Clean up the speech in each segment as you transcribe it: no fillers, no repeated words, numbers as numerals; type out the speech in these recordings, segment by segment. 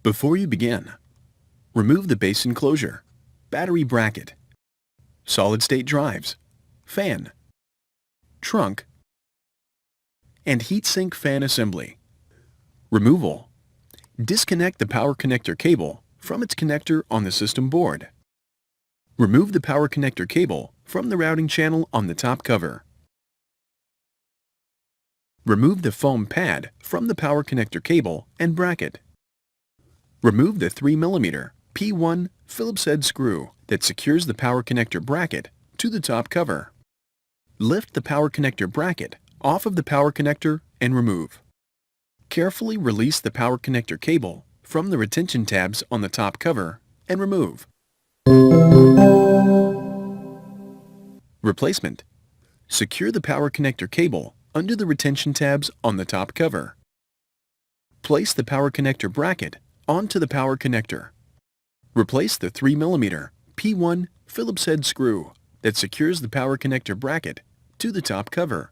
Before you begin, remove the base enclosure, battery bracket, solid-state drives, fan, trunk, and heatsink fan assembly. Removal. Disconnect the power connector cable from its connector on the system board. Remove the power connector cable from the routing channel on the top cover. Remove the foam pad from the power connector cable and bracket. Remove the 3mm P1 Phillips head screw that secures the power connector bracket to the top cover. Lift the power connector bracket off of the power connector and remove. Carefully release the power connector cable from the retention tabs on the top cover and remove. Replacement. Secure the power connector cable under the retention tabs on the top cover. Place the power connector bracket onto the power connector. Replace the 3mm P1 Phillips head screw that secures the power connector bracket to the top cover.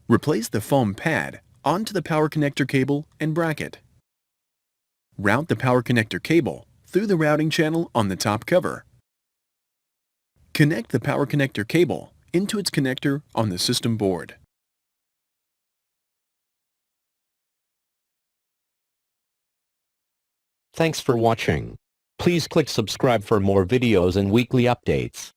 Replace the foam pad onto the power connector cable and bracket. Route the power connector cable through the routing channel on the top cover. Connect the power connector cable into its connector on the system board. Thanks for watching. Please click subscribe for more videos and weekly updates.